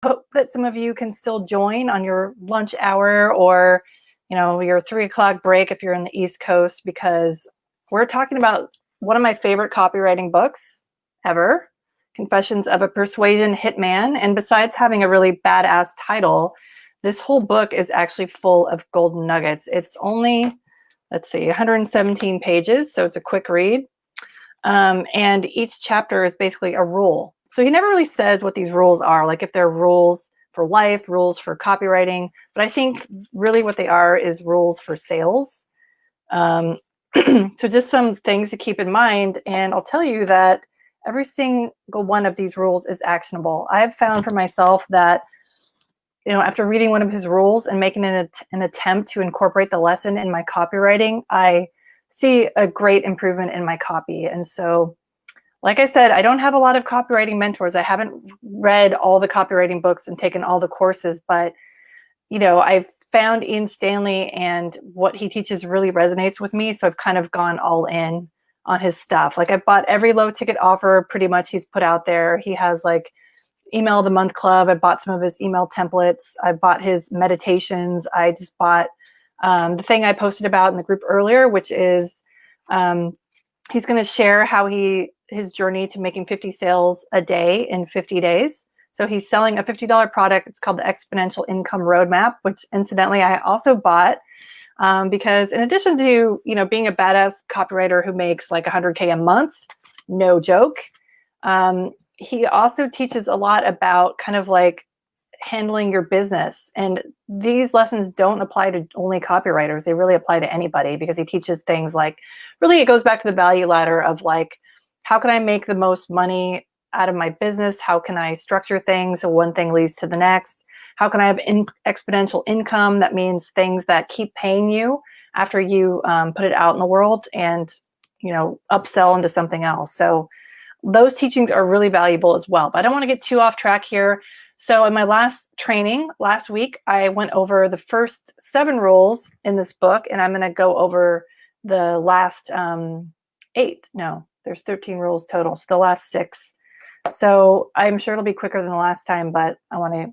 hope that some of you can still join on your lunch hour or, your 3 o'clock break if you're in the East Coast, because we're talking about one of my favorite copywriting books ever, Confessions of a Persuasion Hitman. And besides having a really badass title, this whole book is actually full of golden nuggets. It's only, 117 pages, so it's a quick read. And each chapter is basically a rule. So he never really says what these rules are, like if they're rules for life, rules for copywriting, but I think really what they are is rules for sales. So just some things to keep in mind. And I'll tell you that every single one of these rules is actionable. I've found for myself that, after reading one of his rules and making an attempt to incorporate the lesson in my copywriting, I see a great improvement in my copy. And so, like I said, I don't have a lot of copywriting mentors. I haven't read all the copywriting books and taken all the courses, but, I've found Ian Stanley and what he teaches really resonates with me. So I've kind of gone all in on his stuff. Like I've bought every low ticket offer pretty much he's put out there. He has like Email of the Month Club. I bought some of his email templates. I bought his meditations. I just bought the thing I posted about in the group earlier, which is he's going to share how his journey to making 50 sales a day in 50 days. So he's selling a $50 product. It's called the Exponential Income Roadmap, which incidentally I also bought because in addition to, being a badass copywriter who makes like 100K a month, no joke, he also teaches a lot about kind of like handling your business. And these lessons don't apply to only copywriters. They really apply to anybody because he teaches things like, really it goes back to the value ladder of like, how can I make the most money out of my business? How can I structure things so one thing leads to the next? How can I have exponential income? That means things that keep paying you after you put it out in the world and, upsell into something else. So those teachings are really valuable as well. But I don't want to get too off track here. So in my last training last week, I went over the first 7 rules in this book, and I'm going to go over the last 8. No, there's 13 rules total. So the last 6. So I'm sure it'll be quicker than the last time, but I want to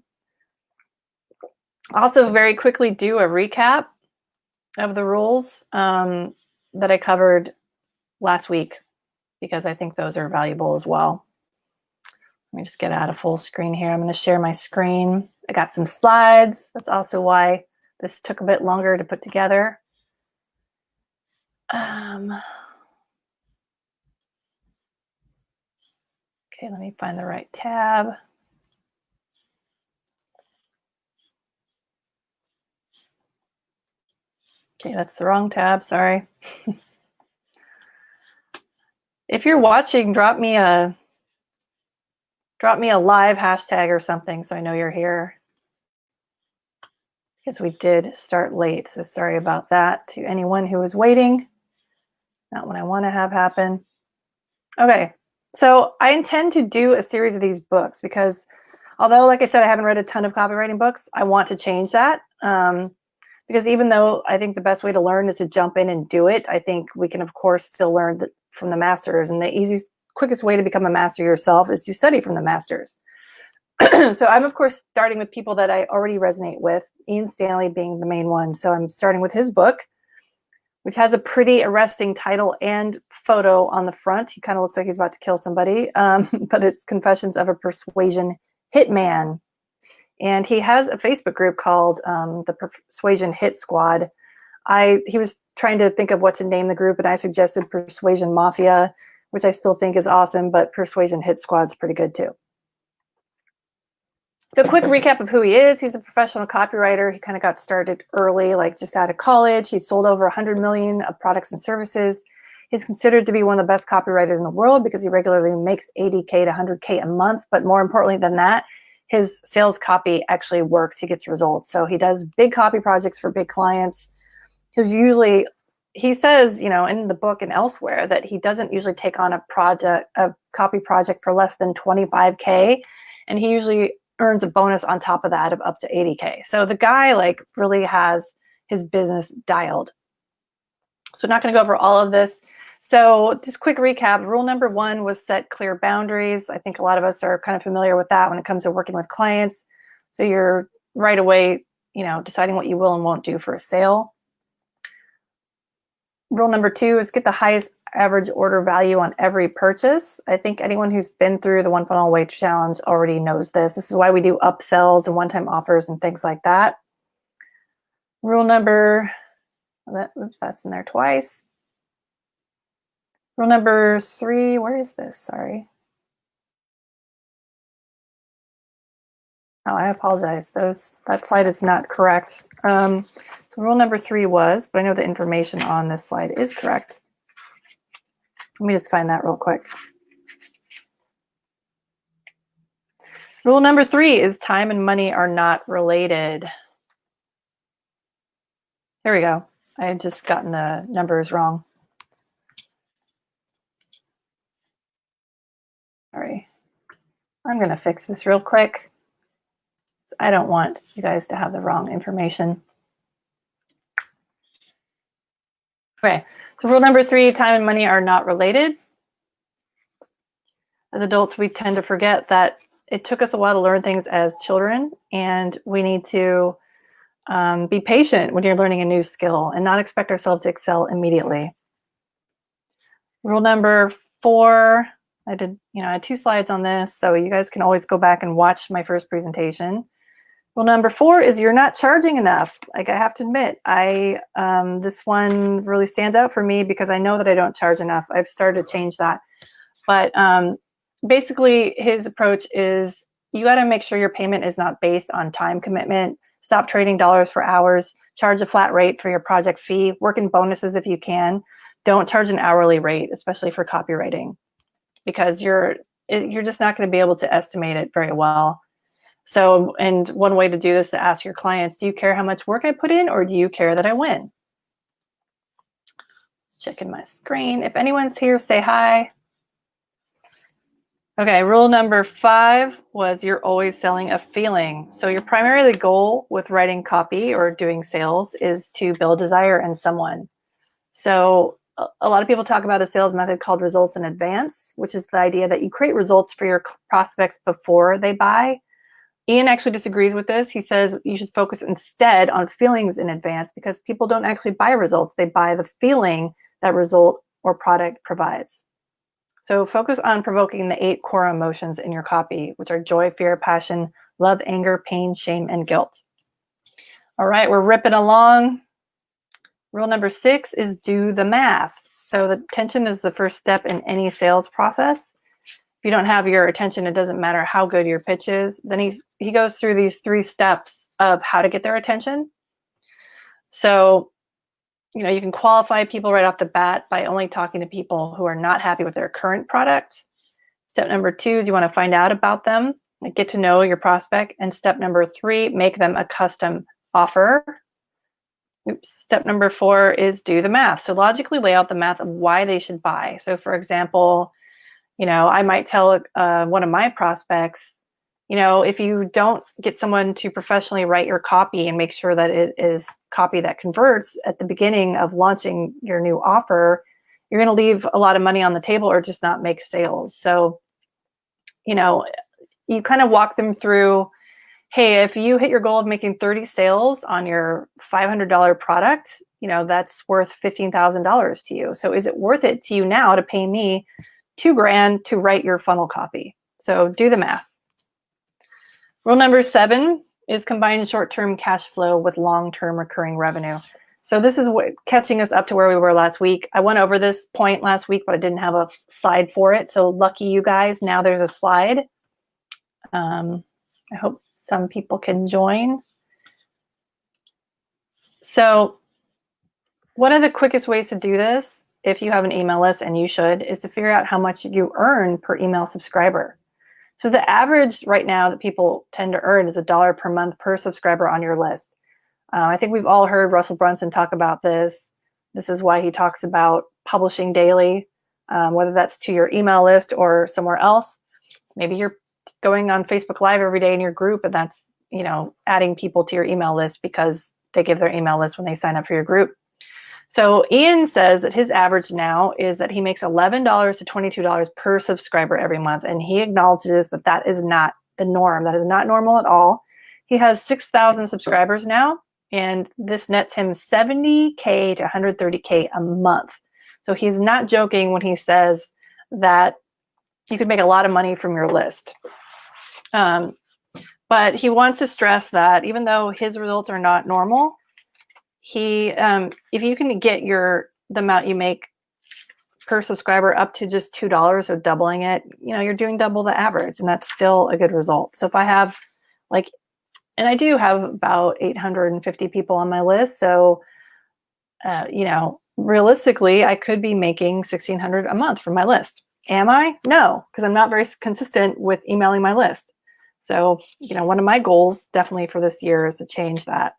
also very quickly do a recap of the rules that I covered last week, because I think those are valuable as well. Let me just get out of full screen here. I'm going to share my screen. I got some slides. That's also why this took a bit longer to put together. Okay, let me find the right tab. Okay, that's the wrong tab, sorry. If you're watching, drop me a live hashtag or something so I know you're here, because we did start late. So sorry about that to anyone who was waiting. Not what I want to have happen. Okay, so I intend to do a series of these books because although, like I said, I haven't read a ton of copywriting books, I want to change that. Because even though I think the best way to learn is to jump in and do it, I think we can, of course, still learn from the masters. And the quickest way to become a master yourself is to study from the masters. So I'm, of course, starting with people that I already resonate with, Ian Stanley being the main one. So I'm starting with his book, which has a pretty arresting title and photo on the front. He kind of looks like he's about to kill somebody, but it's Confessions of a Persuasion Hitman. And he has a Facebook group called the Persuasion Hit Squad. He was trying to think of what to name the group, and I suggested Persuasion Mafia, which I still think is awesome, but Persuasion Hit Squad's pretty good too. So quick recap of who he is. He's a professional copywriter. He kind of got started early, like just out of college. He's sold over 100 million of products and services. He's considered to be one of the best copywriters in the world because he regularly makes 80K to 100K a month. But more importantly than that, his sales copy actually works. He gets results. So he does big copy projects for big clients. He says, in the book and elsewhere, that he doesn't usually take on a copy project for less than 25K. And he usually earns a bonus on top of that of up to 80K. So the guy really has his business dialed. So I'm not going to go over all of this. So just quick recap. Rule number 1 was set clear boundaries. I think a lot of us are kind of familiar with that when it comes to working with clients. So you're right away, deciding what you will and won't do for a sale. Rule number 2 is get the highest average order value on every purchase. I think anyone who's been through the One Funnel Away Challenge already knows this. This is why we do upsells and one-time offers and things like that. Rule number, oops, that's in there twice. Rule number 3, where is this? Sorry. Oh, I apologize. That slide is not correct. So rule number 3 was, but I know the information on this slide is correct. Let me just find that real quick. Rule number 3 is time and money are not related. Here we go. I had just gotten the numbers wrong. Sorry. I'm going to fix this real quick. I don't want you guys to have the wrong information. Okay, so rule number 3, time and money are not related. As adults, we tend to forget that it took us a while to learn things as children, and we need to be patient when you're learning a new skill and not expect ourselves to excel immediately. Rule number 4, I had 2 slides on this, so you guys can always go back and watch my first presentation. Rule number 4 is you're not charging enough. Like, I have to admit, this one really stands out for me because I know that I don't charge enough. I've started to change that. But basically, his approach is you got to make sure your payment is not based on time commitment. Stop trading dollars for hours. Charge a flat rate for your project fee. Work in bonuses if you can. Don't charge an hourly rate, especially for copywriting, because you're just not going to be able to estimate it very well. So, and one way to do this is to ask your clients, do you care how much work I put in, or do you care that I win? Checking my screen. If anyone's here, say hi. Okay, rule number 5 was you're always selling a feeling. So your primary goal with writing copy or doing sales is to build desire in someone. So a lot of people talk about a sales method called results in advance, which is the idea that you create results for your prospects before they buy. Ian actually disagrees with this. He says you should focus instead on feelings in advance because people don't actually buy results. They buy the feeling that result or product provides. So focus on provoking the 8 core emotions in your copy, which are joy, fear, passion, love, anger, pain, shame, and guilt. All right, we're ripping along. Rule number 6 is do the math. So the attention is the first step in any sales process. If you don't have your attention, it doesn't matter how good your pitch is. Then he goes through these 3 steps of how to get their attention. So, you can qualify people right off the bat by only talking to people who are not happy with their current product. Step number 2 is you want to find out about them, like get to know your prospect. And step number 3, make them a custom offer. Step number 4 is do the math. So logically lay out the math of why they should buy. So for example, I might tell one of my prospects, if you don't get someone to professionally write your copy and make sure that it is copy that converts at the beginning of launching your new offer, you're going to leave a lot of money on the table or just not make sales. So, you kind of walk them through, hey, if you hit your goal of making 30 sales on your $500 product, that's worth $15,000 to you. So is it worth it to you now to pay me $2,000 to write your funnel copy? So do the math. Rule number 7 is combine short-term cash flow with long-term recurring revenue. So this is what catching us up to where we were last week. I went over this point last week, but I didn't have a slide for it. So lucky you guys, now there's a slide. I hope some people can join. So one of the quickest ways to do this, if you have an email list, and you should, is to figure out how much you earn per email subscriber. So the average right now that people tend to earn is $1 per month per subscriber on your list. I think we've all heard Russell Brunson talk about this. This is why he talks about publishing daily, whether that's to your email list or somewhere else. Maybe you're going on Facebook Live every day in your group, and that's, adding people to your email list because they give their email list when they sign up for your group. So Ian says that his average now is that he makes $11 to $22 per subscriber every month. And he acknowledges that that is not the norm. That is not normal at all. He has 6,000 subscribers now, and this nets him $70K to $130K a month. So he's not joking when he says that you could make a lot of money from your list. But he wants to stress that even though his results are not normal, if you can get the amount you make per subscriber up to just $2, so doubling it, you're doing double the average, and that's still a good result. So if I have and I do have about 850 people on my list, so realistically, I could be making $1,600 a month from my list. Am I? No, because I'm not very consistent with emailing my list. So, one of my goals definitely for this year is to change that.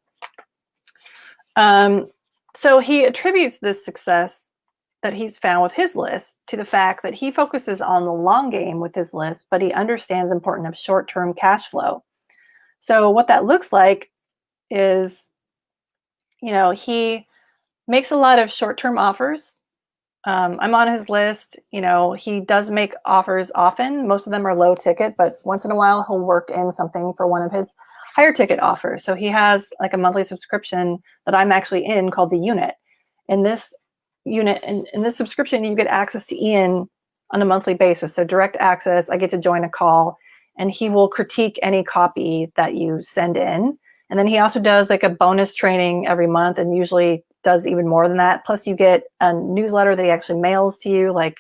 So he attributes this success that he's found with his list to the fact that he focuses on the long game with his list, but he understands the importance of short-term cash flow. So what that looks like is, he makes a lot of short-term offers. I'm on his list. He does make offers often. Most of them are low ticket, but once in a while he'll work in something for one of his higher ticket offers. So he has like a monthly subscription that I'm actually in called the Unit. In this unit, in this subscription, you get access to Ian on a monthly basis. So direct access, I get to join a call, and he will critique any copy that you send in. And then he also does like a bonus training every month, and usually does even more than that. Plus you get a newsletter that he actually mails to you, like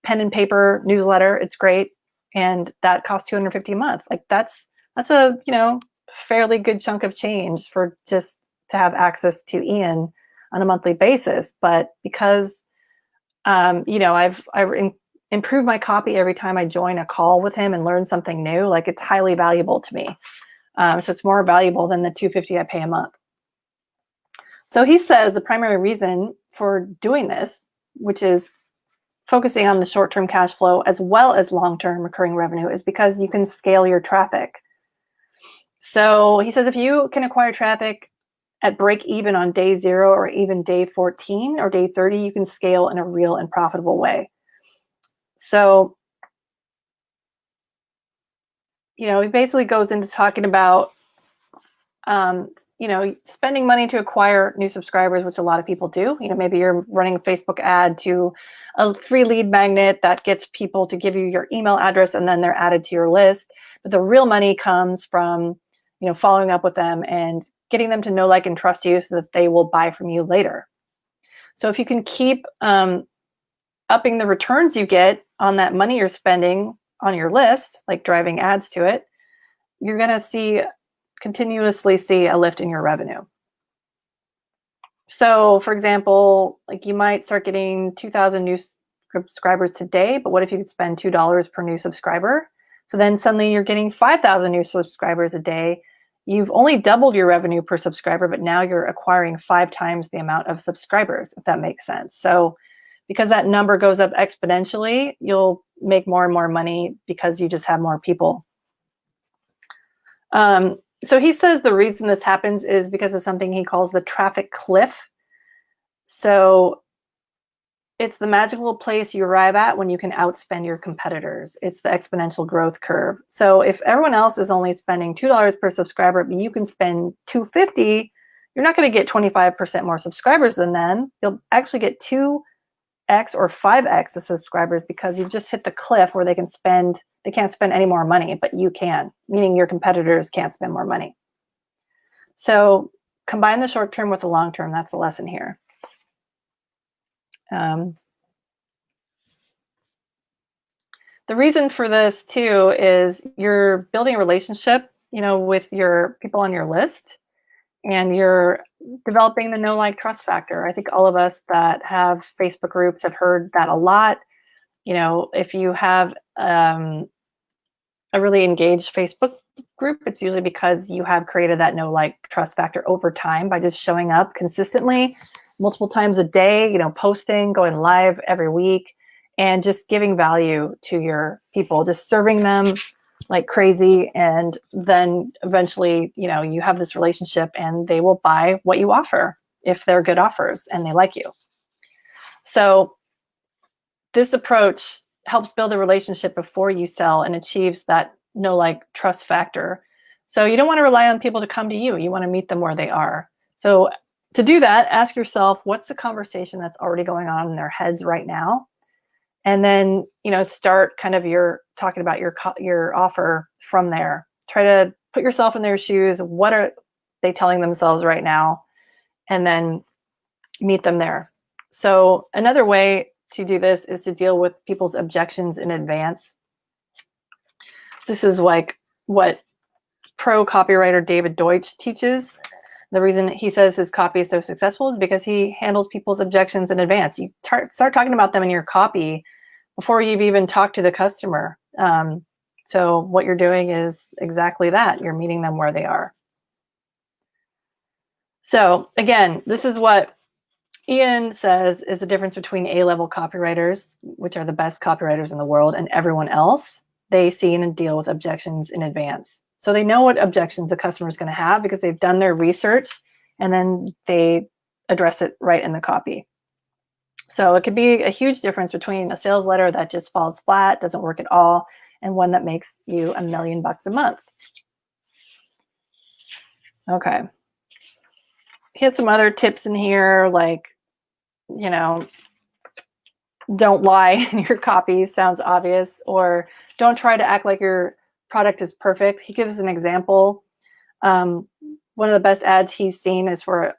pen and paper newsletter. It's great. And that costs $250 a month. Like that's a, fairly good chunk of change for just to have access to Ian on a monthly basis. But because, I've improved my copy every time I join a call with him and learn something new, like it's highly valuable to me. So it's more valuable than the $250 I pay a month. So he says the primary reason for doing this, which is focusing on the short-term cash flow as well as long-term recurring revenue, is because you can scale your traffic. So he says if you can acquire traffic at break even on day 0 or even day 14 or day 30, you can scale in a real and profitable way. So, he basically goes into talking about spending money to acquire new subscribers, which a lot of people do. Maybe you're running a Facebook ad to a free lead magnet that gets people to give you your email address, and then they're added to your list. But the real money comes from, following up with them and getting them to know, like, and trust you so that they will buy from you later. So if you can keep upping the returns you get on that money you're spending on your list, like driving ads to it, you're going to continuously see a lift in your revenue. So for example, like you might start getting 2,000 new subscribers today, but what if you could spend $2 per new subscriber? So then suddenly you're getting 5,000 new subscribers a day. You've only doubled your revenue per subscriber, but now you're acquiring 5 times the amount of subscribers, if that makes sense. So because that number goes up exponentially, you'll make more and more money because you just have more people. So he says the reason this happens is because of something he calls the traffic cliff. So it's the magical place you arrive at when you can outspend your competitors. It's the exponential growth curve. So if everyone else is only spending $2 per subscriber, but you can spend $250, you're not going to get 25% more subscribers than them. You'll actually get 2x or 5x the subscribers because you've just hit the cliff where they can't spend any more money, but you can, meaning your competitors can't spend more money. So combine the short term with the long term. That's the lesson here. The reason for this too is you're building a relationship, with your people on your list, and you're developing the know, like, trust factor. I think all of us that have Facebook groups have heard that a lot. If you have a really engaged Facebook group, it's usually because you have created that know, like, trust factor over time by just showing up consistently multiple times a day, posting, going live every week, and just giving value to your people, just serving them like crazy. And then eventually, you have this relationship and they will buy what you offer if they're good offers and they like you. So this approach helps build a relationship before you sell and achieves that know, like, trust factor. So you don't want to rely on people to come to you. You want to meet them where they are. So to do that, ask yourself, what's the conversation that's already going on in their heads right now? And then, start kind of talking about your offer from there. Try to put yourself in their shoes. What are they telling themselves right now? And then meet them there. So another way to do this is to deal with people's objections in advance. This is like what pro copywriter David Deutsch teaches. The reason he says his copy is so successful is because he handles people's objections in advance. You start talking about them in your copy before you've even talked to the customer. So what you're doing is exactly that. You're meeting them where they are. So again, this is what Ian says is the difference between A-level copywriters, which are the best copywriters in the world, and everyone else. They see and deal with objections in advance. So they know what objections the customer is going to have because they've done their research, and then they address it right in the copy. So it could be a huge difference between a sales letter that just falls flat, doesn't work at all, and one that makes you $1 million a month. Okay. He has some other tips in here, like, don't lie in your copy. Sounds obvious. Or don't try to act like your product is perfect. He gives an example. One of the best ads he's seen is for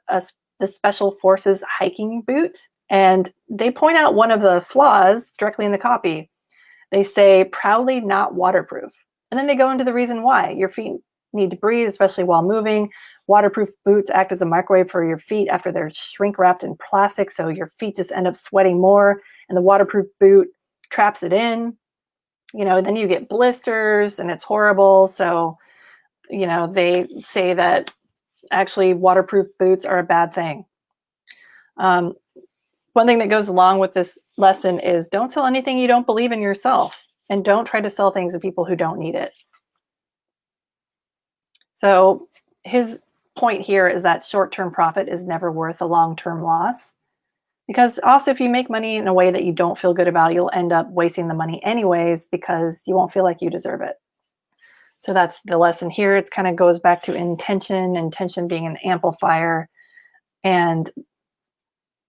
the Special Forces hiking boot. And they point out one of the flaws directly in the copy. They say, proudly not waterproof. And then they go into the reason why. Your feet need to breathe, especially while moving. Waterproof boots act as a microwave for your feet after they're shrink wrapped in plastic, so your feet just end up sweating more, and the waterproof boot traps it in. Then you get blisters, and it's horrible. So, they say that actually waterproof boots are a bad thing. One thing that goes along with this lesson is don't sell anything you don't believe in yourself, and don't try to sell things to people who don't need it. So his point here is that short-term profit is never worth a long-term loss, because also if you make money in a way that you don't feel good about, you'll end up wasting the money anyways because you won't feel like you deserve it. So that's the lesson here. It kind of goes back to intention being an amplifier, and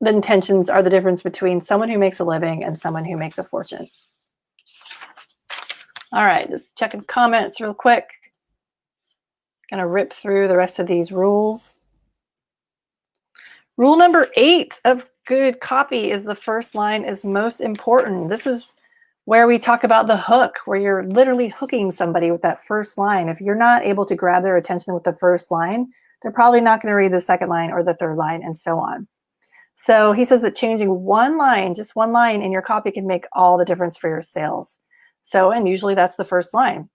the intentions are the difference between someone who makes a living and someone who makes a fortune. All right, just checking comments real quick. Gonna rip through the rest of these rules. Rule number 8 of good copy is the first line is most important. This is where we talk about the hook, where you're literally hooking somebody with that first line. If you're not able to grab their attention with the first line, they're probably not going to read the second line or the third line, and so on. So he says that changing one line, just one line in your copy, can make all the difference for your sales. So, and usually that's the first line.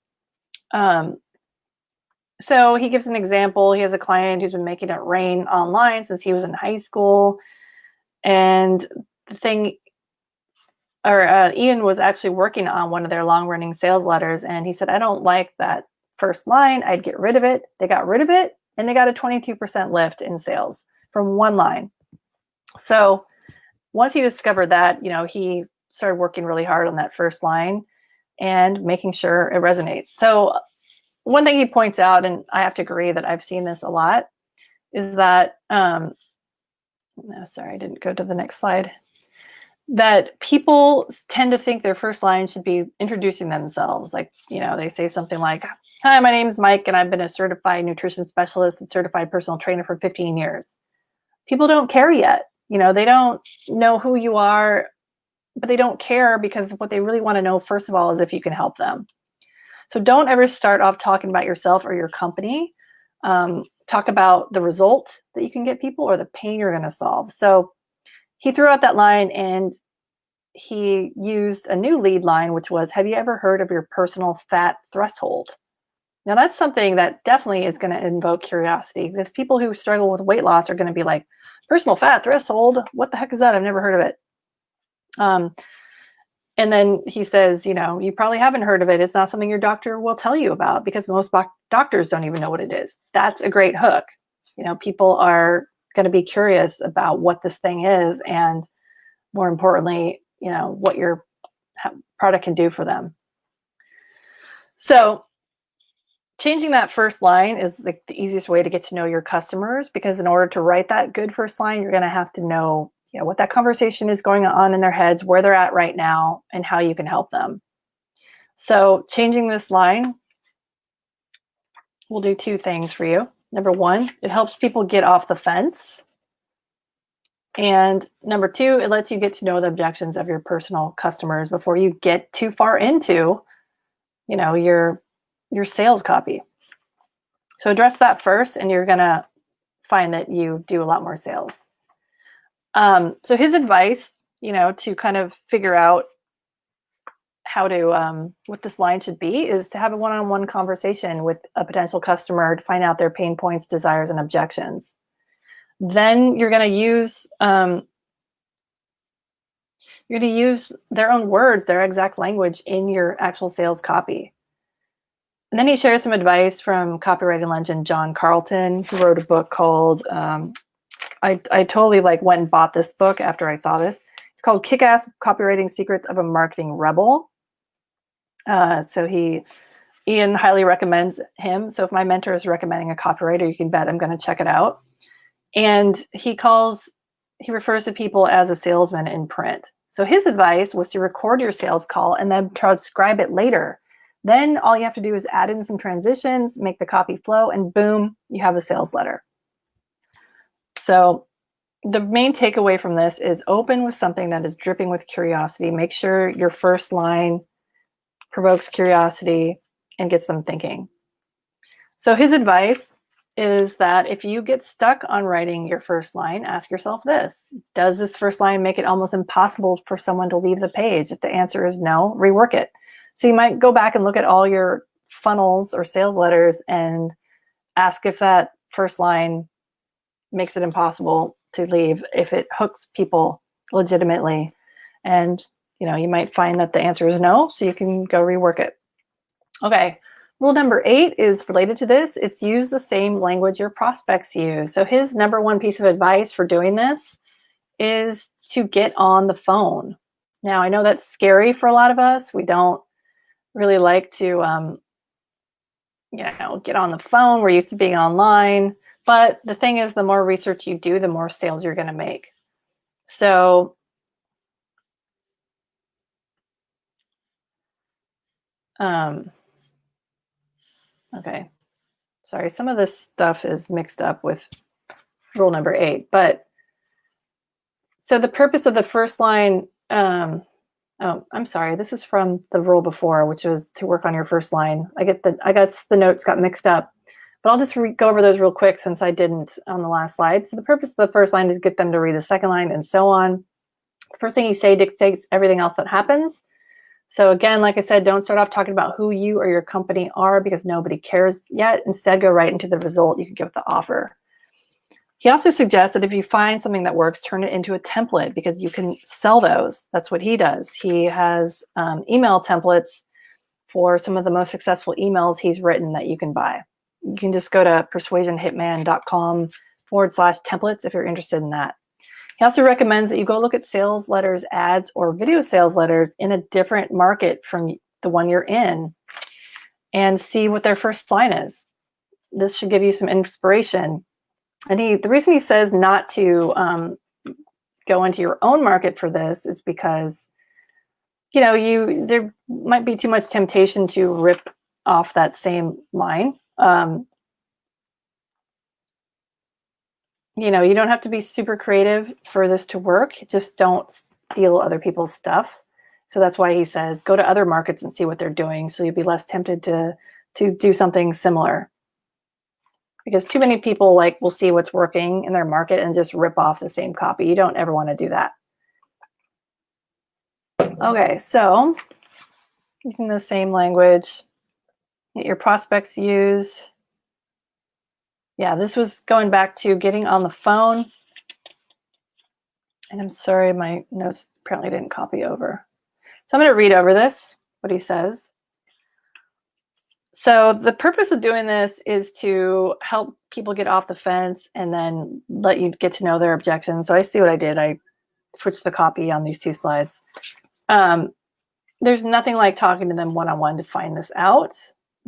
So he gives an example. He has a client who's been making it rain online since he was in high school. And Ian was actually working on one of their long-running sales letters, and he said, I don't like that first line. I'd get rid of it. They got rid of it, and they got a 22% lift in sales from one line. So once he discovered that, he started working really hard on that first line and making sure it resonates. So one thing he points out, and I have to agree that I've seen this a lot, is that, no, sorry, I didn't go to the next slide, that people tend to think their first line should be introducing themselves. Like, they say something like, hi, my name's Mike, and I've been a certified nutrition specialist and certified personal trainer for 15 years. People don't care yet. They don't know who you are, but they don't care because what they really want to know, first of all, is if you can help them. So don't ever start off talking about yourself or your company. Talk about the result that you can get people or the pain you're going to solve. So he threw out that line, and he used a new lead line, which was, have you ever heard of your personal fat threshold? Now that's something that definitely is going to invoke curiosity, because people who struggle with weight loss are going to be like, personal fat threshold? What the heck is that? I've never heard of it. And then he says, you probably haven't heard of it. It's not something your doctor will tell you about, because most doctors don't even know what it is. That's a great hook. People are going to be curious about what this thing is, and more importantly, what your product can do for them. So changing that first line is like the easiest way to get to know your customers, because in order to write that good first line, you're going to have to know, what that conversation is going on in their heads, where they're at right now, and how you can help them. So changing this line will do two things for you. Number one, it helps people get off the fence. And number two, it lets you get to know the objections of your personal customers before you get too far into, your sales copy. So address that first, and you're going to find that you do a lot more sales. So his advice, to kind of figure out how to, what this line should be, is to have a one-on-one conversation with a potential customer to find out their pain points, desires, and objections. Then you're going to use their own words, their exact language in your actual sales copy. And then he shares some advice from copywriting legend John Carlton, who wrote a book called, I totally went and bought this book after I saw this. It's called Kick-Ass Copywriting Secrets of a Marketing Rebel. So Ian highly recommends him. So if my mentor is recommending a copywriter, you can bet I'm going to check it out. And he refers to people as a salesman in print. So his advice was to record your sales call and then transcribe it later. Then all you have to do is add in some transitions, make the copy flow, and boom, you have a sales letter. So the main takeaway from this is open with something that is dripping with curiosity. Make sure your first line provokes curiosity and gets them thinking. So his advice is that if you get stuck on writing your first line, ask yourself this: does this first line make it almost impossible for someone to leave the page? If the answer is no, rework it. So you might go back and look at all your funnels or sales letters and ask if that first line makes it impossible to leave, if it hooks people legitimately. And you might find that the answer is no, so you can go rework it. Okay. Rule number 8 is related to this. It's use the same language your prospects use. So his number one piece of advice for doing this is to get on the phone. Now, I know that's scary for a lot of us. We don't really like to, get on the phone. We're used to being online. But the thing is, the more research you do, the more sales you're going to make. So okay, sorry, some of this stuff is mixed up with rule number 8. But so the purpose of the first line, I'm sorry, this is from the rule before, which was to work on your first line. I got the notes got mixed up, but I'll just go over those real quick since I didn't on the last slide. So the purpose of the first line is get them to read the second line and so on. The first thing you say dictates everything else that happens. So again, like I said, don't start off talking about who you or your company are, because nobody cares yet. Instead, go right into the result you can give with the offer. He also suggests that if you find something that works, turn it into a template, because you can sell those. That's what he does. He has email templates for some of the most successful emails he's written that you can buy. You can just go to persuasionhitman.com/templates if you're interested in that. He also recommends that you go look at sales letters, ads, or video sales letters in a different market from the one you're in and see what their first line is. This should give you some inspiration. And the reason he says not to go into your own market for this is because, there might be too much temptation to rip off that same line. You don't have to be super creative for this to work. Just don't steal other people's stuff. So that's why he says go to other markets and see what they're doing, so you'll be less tempted to do something similar. Because too many people will see what's working in their market and just rip off the same copy. You don't ever want to do that. Okay, so using the same language that your prospects use. Yeah, this was going back to getting on the phone. And I'm sorry, my notes apparently didn't copy over. So I'm going to read over this, what he says. So the purpose of doing this is to help people get off the fence and then let you get to know their objections. So I see what I did. I switched the copy on these 2 slides. There's nothing like talking to them one-on-one to find this out.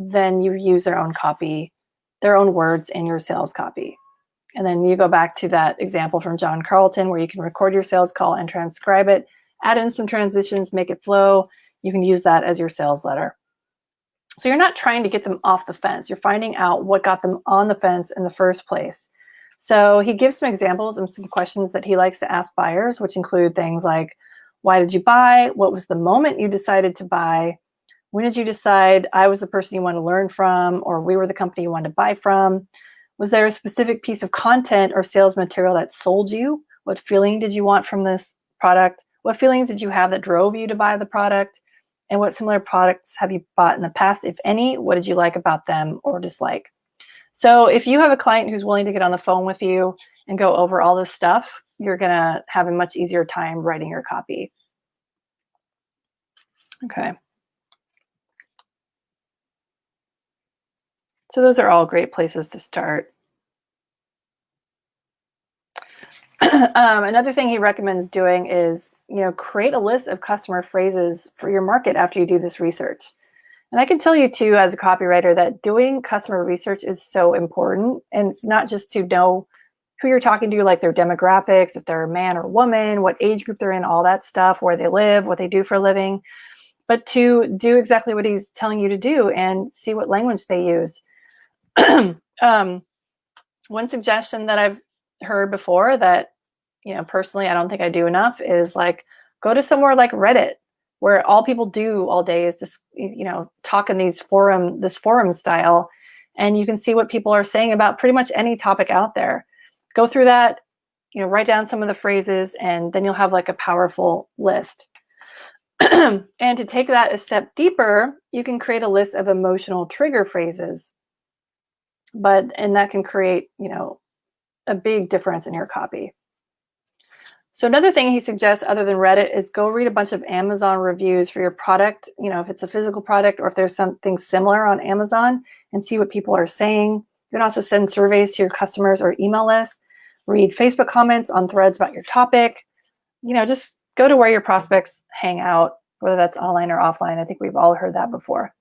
then you use their own copy, their own words in your sales copy. And then you go back to that example from John Carlton where you can record your sales call and transcribe it, add in some transitions, make it flow. You can use that as your sales letter. So you're not trying to get them off the fence. You're finding out what got them on the fence in the first place. So he gives some examples and some questions that he likes to ask buyers, which include things like, why did you buy? What was the moment you decided to buy? When did you decide I was the person you want to learn from, or we were the company you wanted to buy from? Was there a specific piece of content or sales material that sold you? What feeling did you want from this product? What feelings did you have that drove you to buy the product? And what similar products have you bought in the past, if any? What did you like about them or dislike? So if you have a client who's willing to get on the phone with you and go over all this stuff, you're going to have a much easier time writing your copy. Okay. So those are all great places to start. Another thing he recommends doing is, create a list of customer phrases for your market after you do this research. And I can tell you too, as a copywriter, that doing customer research is so important. And it's not just to know who you're talking to, like their demographics, if they're a man or woman, what age group they're in, all that stuff, where they live, what they do for a living, but to do exactly what he's telling you to do and see what language they use. One suggestion that I've heard before that, personally, I don't think I do enough is like, go to somewhere like Reddit, where all people do all day is just, talk in this forum style, and you can see what people are saying about pretty much any topic out there. Go through that, write down some of the phrases, and then you'll have like a powerful list. And to take that a step deeper, you can create a list of emotional trigger phrases, and that can create, a big difference in your copy. So another thing he suggests other than Reddit is go read a bunch of Amazon reviews for your product, if it's a physical product or if there's something similar on Amazon, and see what people are saying. You can also send surveys to your customers or email lists, read Facebook comments on threads about your topic, just go to where your prospects hang out, whether that's online or offline. I think we've all heard that before.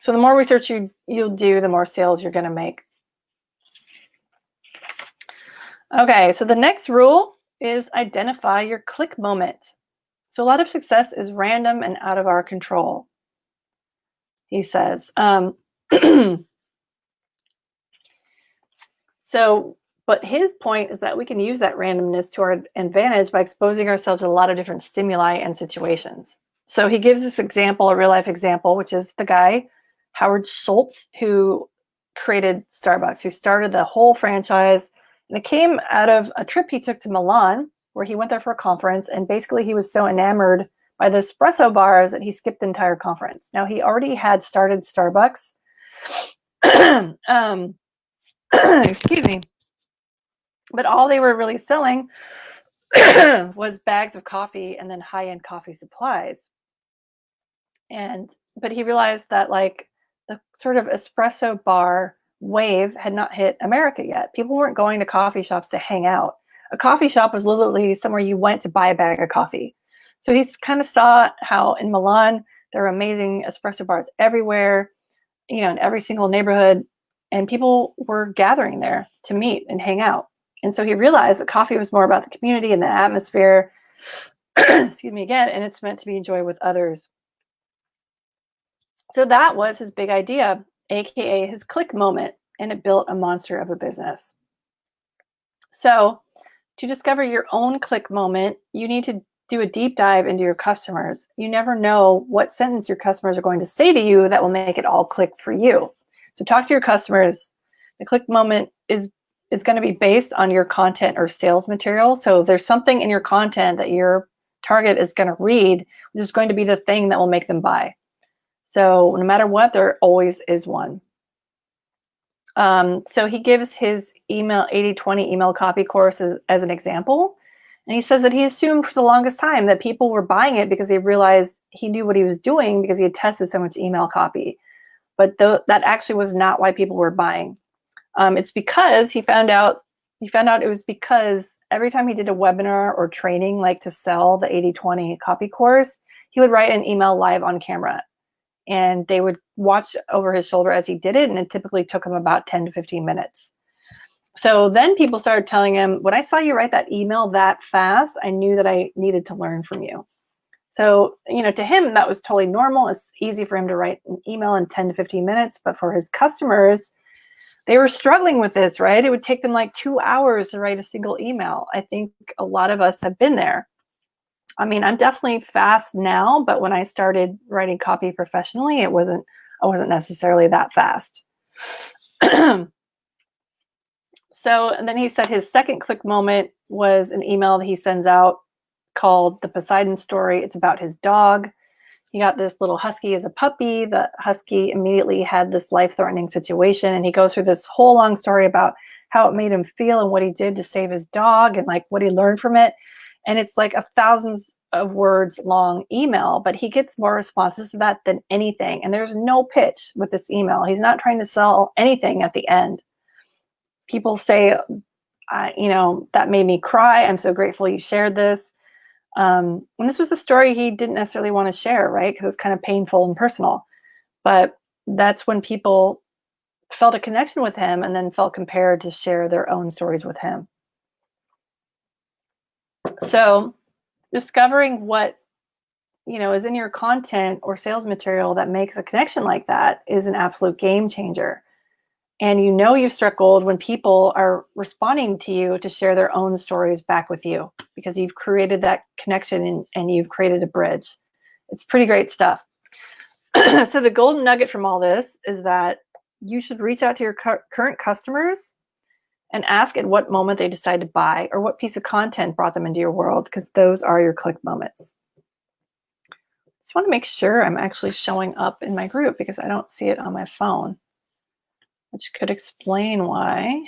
So the more research you'll do, the more sales you're going to make. Okay, so the next rule is identify your click moment. So a lot of success is random and out of our control, he says. But his point is that we can use that randomness to our advantage by exposing ourselves to a lot of different stimuli and situations. So he gives this example, a real life example, which is the guy, Howard Schultz, who created Starbucks, who started the whole franchise. And it came out of a trip he took to Milan, where he went there for a conference. And basically he was so enamored by the espresso bars that he skipped the entire conference. Now, he already had started Starbucks. Excuse me. But all they were really selling was bags of coffee and then high-end coffee supplies. But he realized that like the sort of espresso bar wave had not hit America yet. People weren't going to coffee shops to hang out. A coffee shop was literally somewhere you went to buy a bag of coffee. So he kind of saw how in Milan, there are amazing espresso bars everywhere, in every single neighborhood, and people were gathering there to meet and hang out. And so he realized that coffee was more about the community and the atmosphere, excuse me again, and it's meant to be enjoyed with others. So that was his big idea, AKA his click moment, and it built a monster of a business. So to discover your own click moment, you need to do a deep dive into your customers. You never know what sentence your customers are going to say to you that will make it all click for you. So talk to your customers. The click moment is going to be based on your content or sales material. So there's something in your content that your target is going to read, which is going to be the thing that will make them buy. So no matter what, there always is one. So he gives his email 80-20 email copy course as an example. And he says that he assumed for the longest time that people were buying it because they realized he knew what he was doing because he had tested so much email copy. But that actually was not why people were buying. It's because he found out it was because every time he did a webinar or training, like to sell the 80-20 copy course, he would write an email live on camera, and they would watch over his shoulder as he did it, and it typically took him about 10 to 15 minutes. So then people started telling him, when I saw you write that email that fast, I knew that I needed to learn from you. So, to him, that was totally normal. It's easy for him to write an email in 10 to 15 minutes, but for his customers, they were struggling with this, right? It would take them like 2 hours to write a single email. I think a lot of us have been there. I mean, I'm definitely fast now, but when I started writing copy professionally, I wasn't necessarily that fast. So, and then he said his second click moment was an email that he sends out called the Poseidon Story. It's about his dog. He got this little husky as a puppy. The husky immediately had this life-threatening situation, and he goes through this whole long story about how it made him feel and what he did to save his dog and like what he learned from it. And it's like a thousands of words long email, but he gets more responses to that than anything. And there's no pitch with this email. He's not trying to sell anything at the end. People say, that made me cry. I'm so grateful you shared this. And this was a story he didn't necessarily want to share, right? Because it's kind of painful and personal. But that's when people felt a connection with him and then felt compelled to share their own stories with him. So discovering what, is in your content or sales material that makes a connection like that is an absolute game changer. And you've struck gold when people are responding to you to share their own stories back with you because you've created that connection and you've created a bridge. It's pretty great stuff. So the golden nugget from all this is that you should reach out to your current customers and ask at what moment they decide to buy or what piece of content brought them into your world, because those are your click moments. Just want to make sure I'm actually showing up in my group because I don't see it on my phone, which could explain why.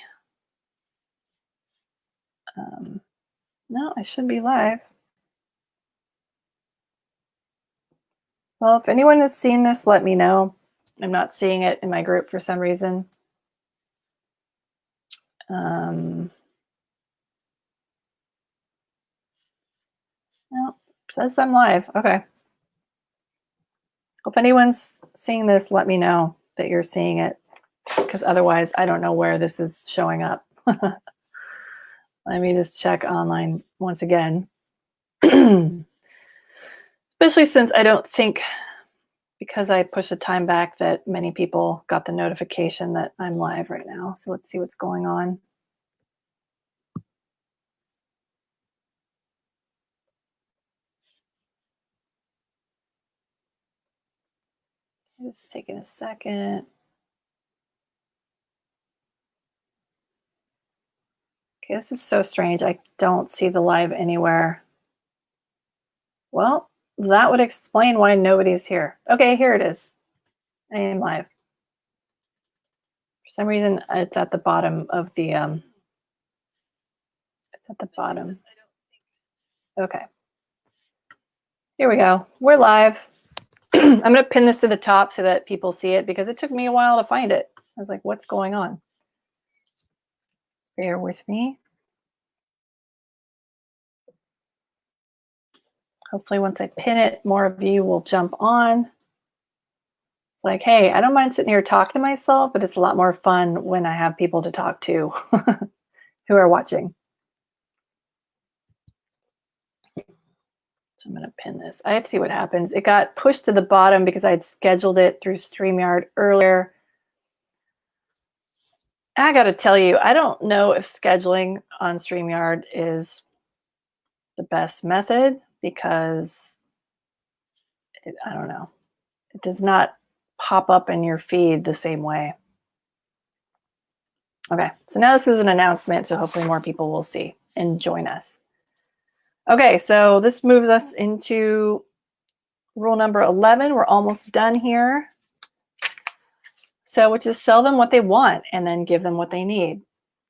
No, I should be live. Well, if anyone has seen this, let me know. I'm not seeing it in my group for some reason. No, it says I'm live. Okay. If anyone's seeing this, let me know that you're seeing it, because otherwise I don't know where this is showing up. Let me just check online once again. Especially since I don't think, because I pushed the time back, that many people got the notification that I'm live right now. So let's see what's going on. Just taking a second. Okay, this is so strange. I don't see the live anywhere. Well, that would explain why nobody's here. Okay, here it is. I am live. For some reason, it's at the bottom of the, it's at the bottom. Okay. Here we go. We're live. I'm going to pin this to the top so that people see it, because it took me a while to find it. I was like, what's going on? Bear with me. Hopefully once I pin it, more of you will jump on. It's like, hey, I don't mind sitting here talking to myself, but it's a lot more fun when I have people to talk to who are watching. So I'm going to pin this. I have to see what happens. It got pushed to the bottom because I had scheduled it through StreamYard earlier. I got to tell you, I don't know if scheduling on StreamYard is the best method, because I don't know. It does not pop up in your feed the same way. Okay, so now this is an announcement, so hopefully more people will see and join us. Okay, so this moves us into rule number 11. We're almost done here. So, which is sell them what they want and then give them what they need.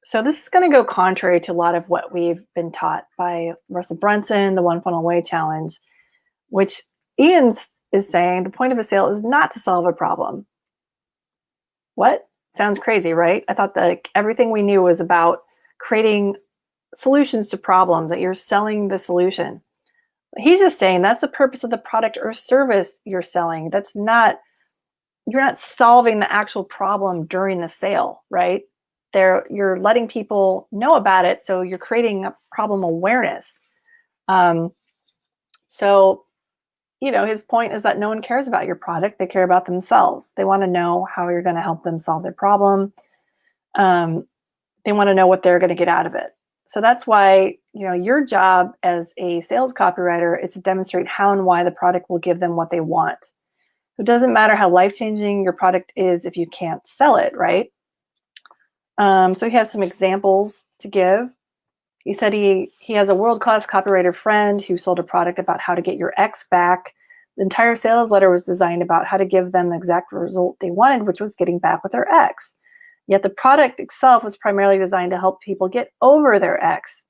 So this is going to go contrary to a lot of what we've been taught by Russell Brunson, the One Funnel Away Challenge, which Ian is saying the point of a sale is not to solve a problem. What? Sounds crazy, right? I thought that everything we knew was about creating solutions to problems, that you're selling the solution. He's just saying that's the purpose of the product or service you're selling. That's not, you're not solving the actual problem during the sale, right? You're letting people know about it, so you're creating a problem awareness. So, his point is that no one cares about your product. They care about themselves. They want to know how you're going to help them solve their problem. They want to know what they're going to get out of it. So that's why, your job as a sales copywriter is to demonstrate how and why the product will give them what they want. It doesn't matter how life-changing your product is if you can't sell it, right? So he has some examples to give. He said he has a world-class copywriter friend who sold a product about how to get your ex back. The entire sales letter was designed about how to give them the exact result they wanted, which was getting back with their ex. Yet the product itself was primarily designed to help people get over their ex.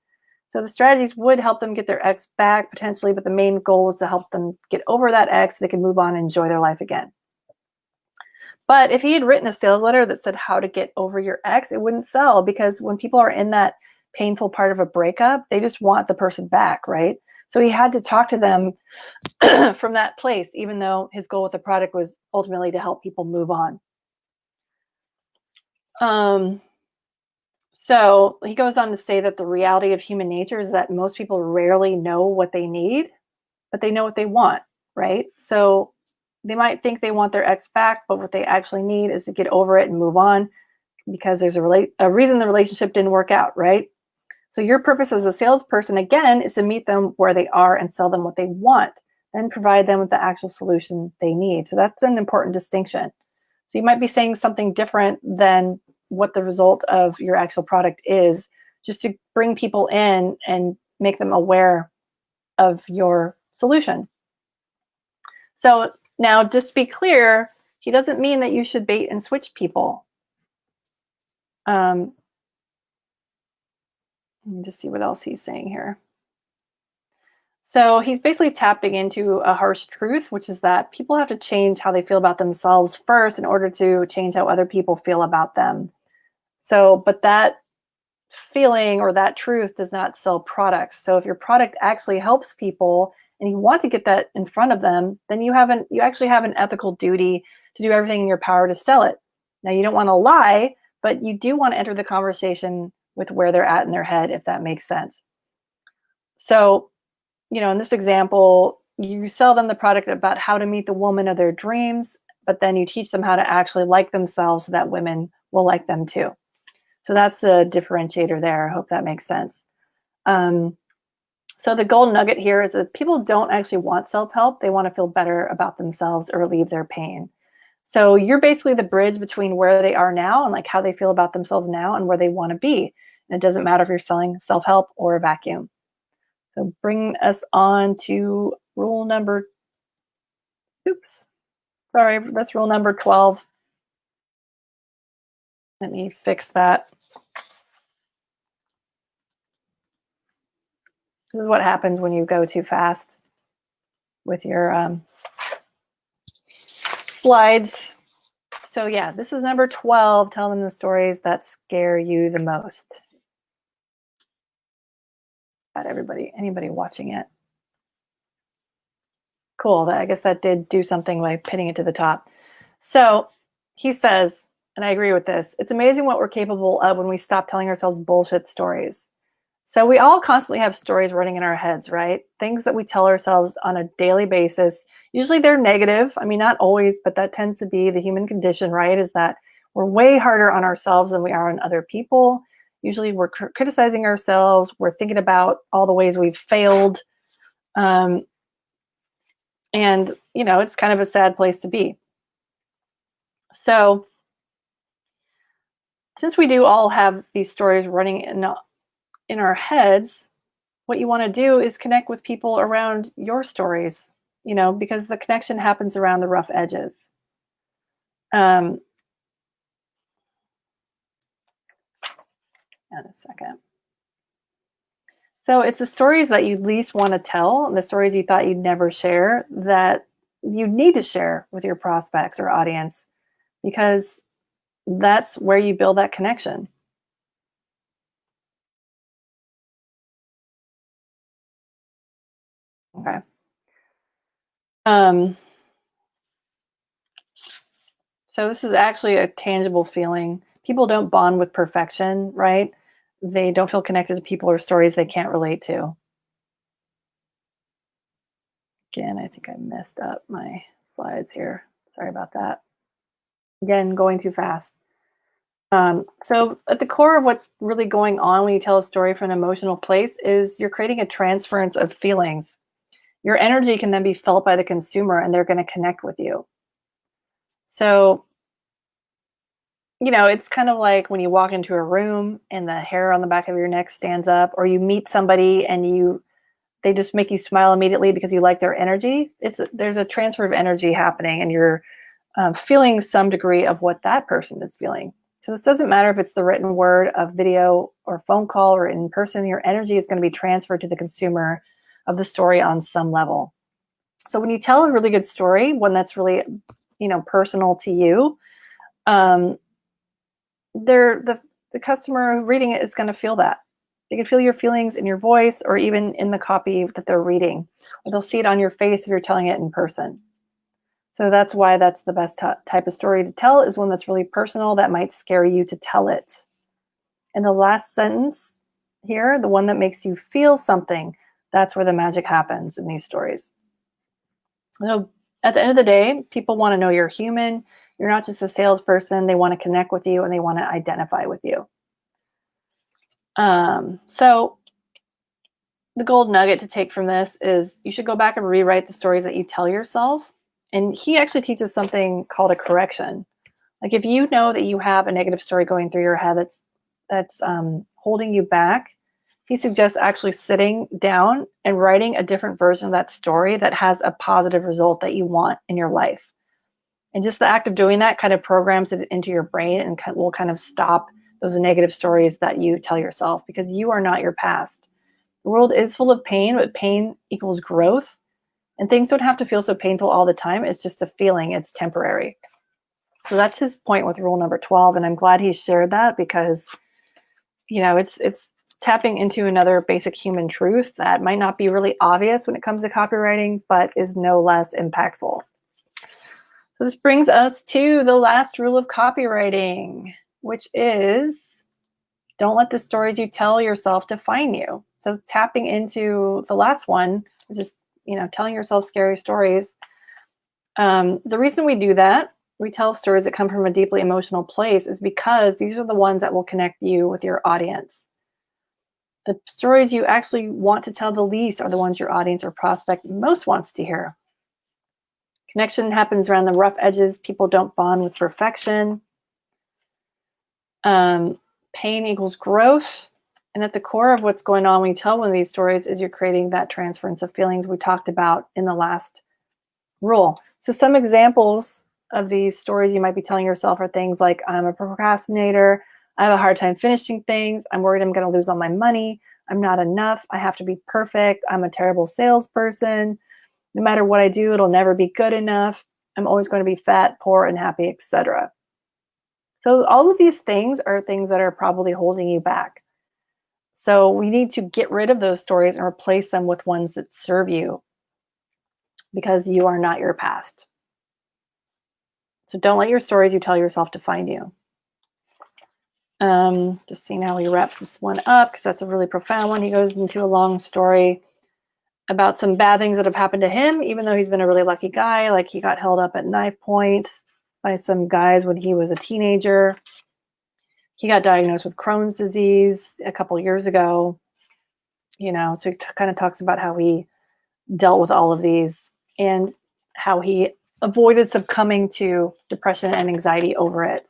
So the strategies would help them get their ex back potentially, but the main goal was to help them get over that ex so they can move on and enjoy their life again. But if he had written a sales letter that said how to get over your ex, it wouldn't sell, because when people are in that painful part of a breakup, they just want the person back, right? So he had to talk to them from that place, even though his goal with the product was ultimately to help people move on. So he goes on to say that the reality of human nature is that most people rarely know what they need, but they know what they want, right? So they might think they want their ex back, but what they actually need is to get over it and move on, because there's a reason the relationship didn't work out, right? So your purpose as a salesperson, again, is to meet them where they are and sell them what they want, then provide them with the actual solution they need. So that's an important distinction. So you might be saying something different than what the result of your actual product is, just to bring people in and make them aware of your solution. So now, just to be clear, he doesn't mean that you should bait and switch people. Let me just see what else he's saying here. So he's basically tapping into a harsh truth, which is that people have to change how they feel about themselves first in order to change how other people feel about them. So, but that feeling or that truth does not sell products. So if your product actually helps people and you want to get that in front of them, then you actually have an ethical duty to do everything in your power to sell it. Now, you don't want to lie, but you do want to enter the conversation with where they're at in their head, if that makes sense. So, in this example, you sell them the product about how to meet the woman of their dreams, but then you teach them how to actually like themselves so that women will like them too. So that's the differentiator there. I hope that makes sense. So the gold nugget here is that people don't actually want self-help. They want to feel better about themselves or relieve their pain. So you're basically the bridge between where they are now and like how they feel about themselves now and where they want to be. And it doesn't matter if you're selling self-help or a vacuum. So bring us on to rule number, that's rule number 12. Let me fix that. This is what happens when you go too fast with your slides. So yeah, this is number 12. Tell them the stories that scare you the most. Got anybody watching it? Cool. I guess that did do something by pinning it to the top. So he says, and I agree with this, it's amazing what we're capable of when we stop telling ourselves bullshit stories. So we all constantly have stories running in our heads, right? Things that we tell ourselves on a daily basis. Usually they're negative. I mean, not always, but that tends to be the human condition, right? Is that we're way harder on ourselves than we are on other people. Usually we're criticizing ourselves. We're thinking about all the ways we've failed. And, it's kind of a sad place to be. So since we do all have these stories running in our heads, what you want to do is connect with people around your stories, because the connection happens around the rough edges. In a second. So it's the stories that you least want to tell, and the stories you thought you'd never share, that you need to share with your prospects or audience, because that's where you build that connection. Okay. So this is actually a tangible feeling. People don't bond with perfection, right? They don't feel connected to people or stories they can't relate to. Again, I think I messed up my slides here. Sorry about that. Again, going too fast. So at the core of what's really going on when you tell a story from an emotional place is you're creating a transference of feelings. Your energy can then be felt by the consumer and they're going to connect with you. So, it's kind of like when you walk into a room and the hair on the back of your neck stands up, or you meet somebody and they just make you smile immediately because you like their energy. There's a transfer of energy happening and you're feeling some degree of what that person is feeling. So this doesn't matter if it's the written word, of video or phone call or in person, your energy is going to be transferred to the consumer of the story on some level. So when you tell a really good story, one that's really, personal to you, the customer reading it is going to feel that. They can feel your feelings in your voice or even in the copy that they're reading, or they'll see it on your face if you're telling it in person. So that's why that's the best type of story to tell, is one that's really personal, that might scare you to tell it. And the last sentence here, the one that makes you feel something, that's where the magic happens in these stories. So at the end of the day, people want to know you're human. You're not just a salesperson. They want to connect with you and they want to identify with you. So the gold nugget to take from this is you should go back and rewrite the stories that you tell yourself. And he actually teaches something called a correction. Like if you know that you have a negative story going through your head that's holding you back, he suggests actually sitting down and writing a different version of that story that has a positive result that you want in your life. And just the act of doing that kind of programs it into your brain and will kind of stop those negative stories that you tell yourself, because you are not your past. The world is full of pain, but pain equals growth. And things don't have to feel so painful all the time. It's just a feeling. It's temporary. So that's his point with rule number 12. And I'm glad he shared that, because, it's tapping into another basic human truth that might not be really obvious when it comes to copywriting, but is no less impactful. So this brings us to the last rule of copywriting, which is don't let the stories you tell yourself define you. So tapping into the last one, which is, telling yourself scary stories. The reason we do that, we tell stories that come from a deeply emotional place, is because these are the ones that will connect you with your audience. The stories you actually want to tell the least are the ones your audience or prospect most wants to hear. Connection happens around the rough edges. People don't bond with perfection. Pain equals growth. And at the core of what's going on when you tell one of these stories is you're creating that transference of feelings we talked about in the last rule. So some examples of these stories you might be telling yourself are things like, I'm a procrastinator. I have a hard time finishing things. I'm worried I'm going to lose all my money. I'm not enough. I have to be perfect. I'm a terrible salesperson. No matter what I do, it'll never be good enough. I'm always going to be fat, poor, unhappy, etc. So all of these things are things that are probably holding you back. So we need to get rid of those stories and replace them with ones that serve you, because you are not your past. So don't let your stories you tell yourself define you. Just seeing how he wraps this one up, because that's a really profound one. He goes into a long story about some bad things that have happened to him, even though he's been a really lucky guy. Like he got held up at knife point by some guys when he was a teenager. He got diagnosed with Crohn's disease a couple years ago. So he kind of talks about how he dealt with all of these and how he avoided succumbing to depression and anxiety over it.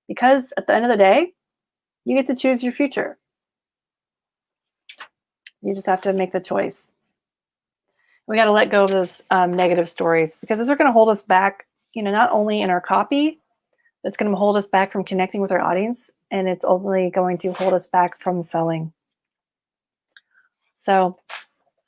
Because at the end of the day, you get to choose your future. You just have to make the choice. We got to let go of those negative stories, because those are going to hold us back, not only in our copy, it's going to hold us back from connecting with our audience, and it's only going to hold us back from selling. So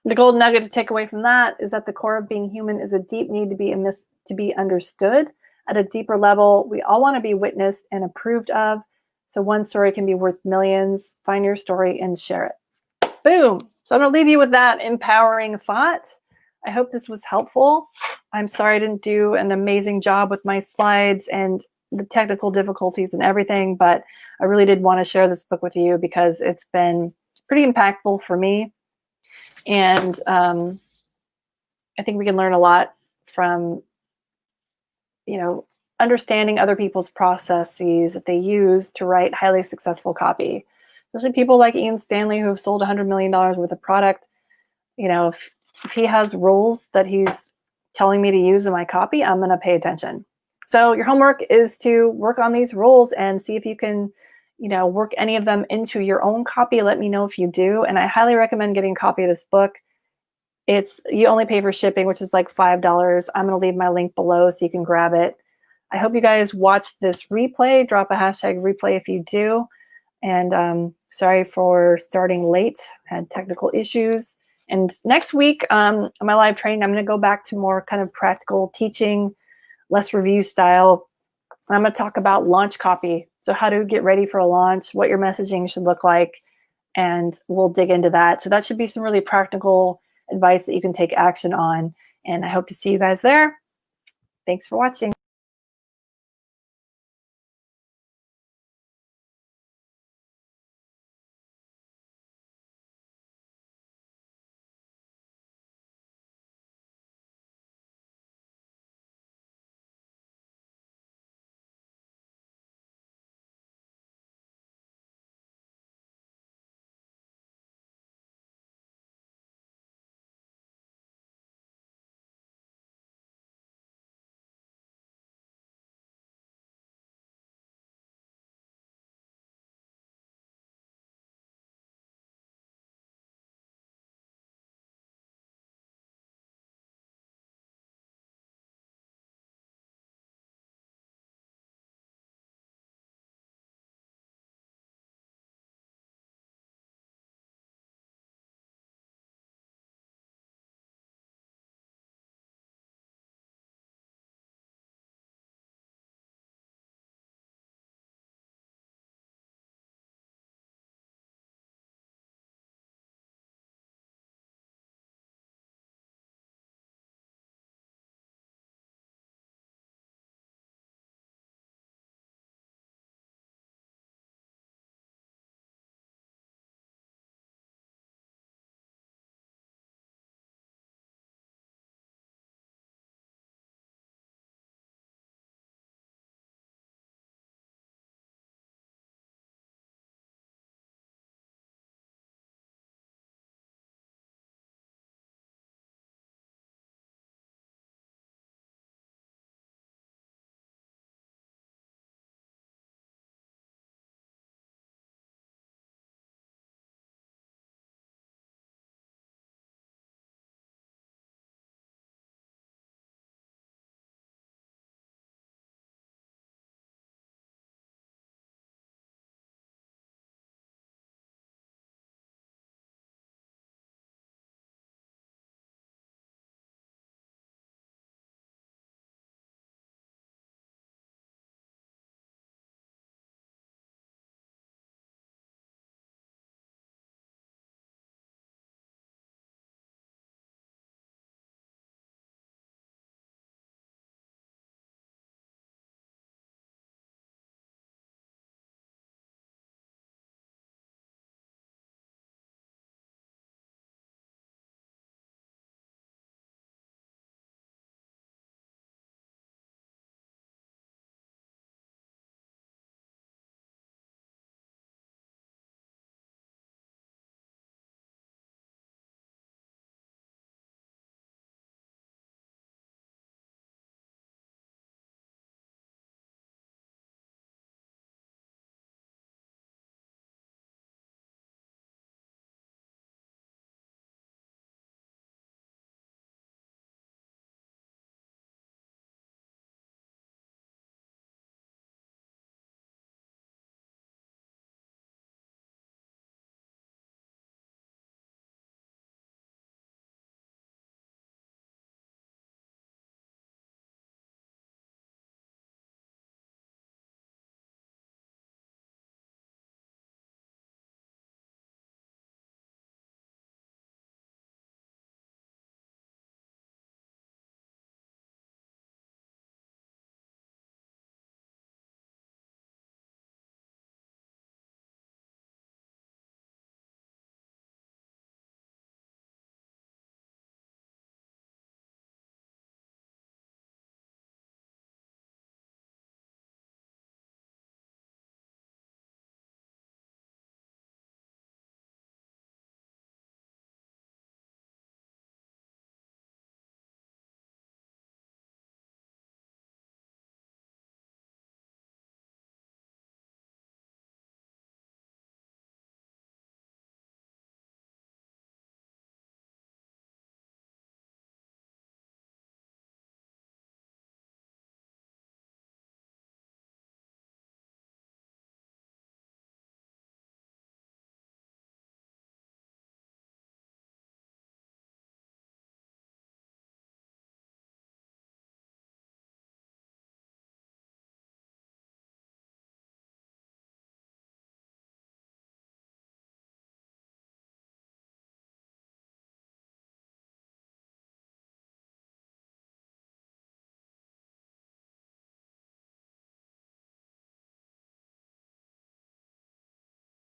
the golden nugget to take away from that is that the core of being human is a deep need to be understood at a deeper level. We all want to be witnessed and approved of. So one story can be worth millions. Find your story and share it. Boom. So I'm going to leave you with that empowering thought. I hope this was helpful. I'm sorry I didn't do an amazing job with my slides and the technical difficulties and everything, but I really did want to share this book with you because it's been pretty impactful for me. And I think we can learn a lot from, understanding other people's processes that they use to write highly successful copy. Especially people like Ian Stanley who have sold $100 million worth of product. If he has rules that he's telling me to use in my copy, I'm going to pay attention. So your homework is to work on these rules and see if you can, work any of them into your own copy. Let me know if you do. And I highly recommend getting a copy of this book. You only pay for shipping, which is like $5. I'm going to leave my link below so you can grab it. I hope you guys watched this replay. Drop a hashtag replay if you do. And sorry for starting late. Had technical issues. And next week, on my live training, I'm going to go back to more kind of practical teaching, less review style. I'm going to talk about launch copy. So how to get ready for a launch, what your messaging should look like, and we'll dig into that. So that should be some really practical advice that you can take action on. And I hope to see you guys there. Thanks for watching.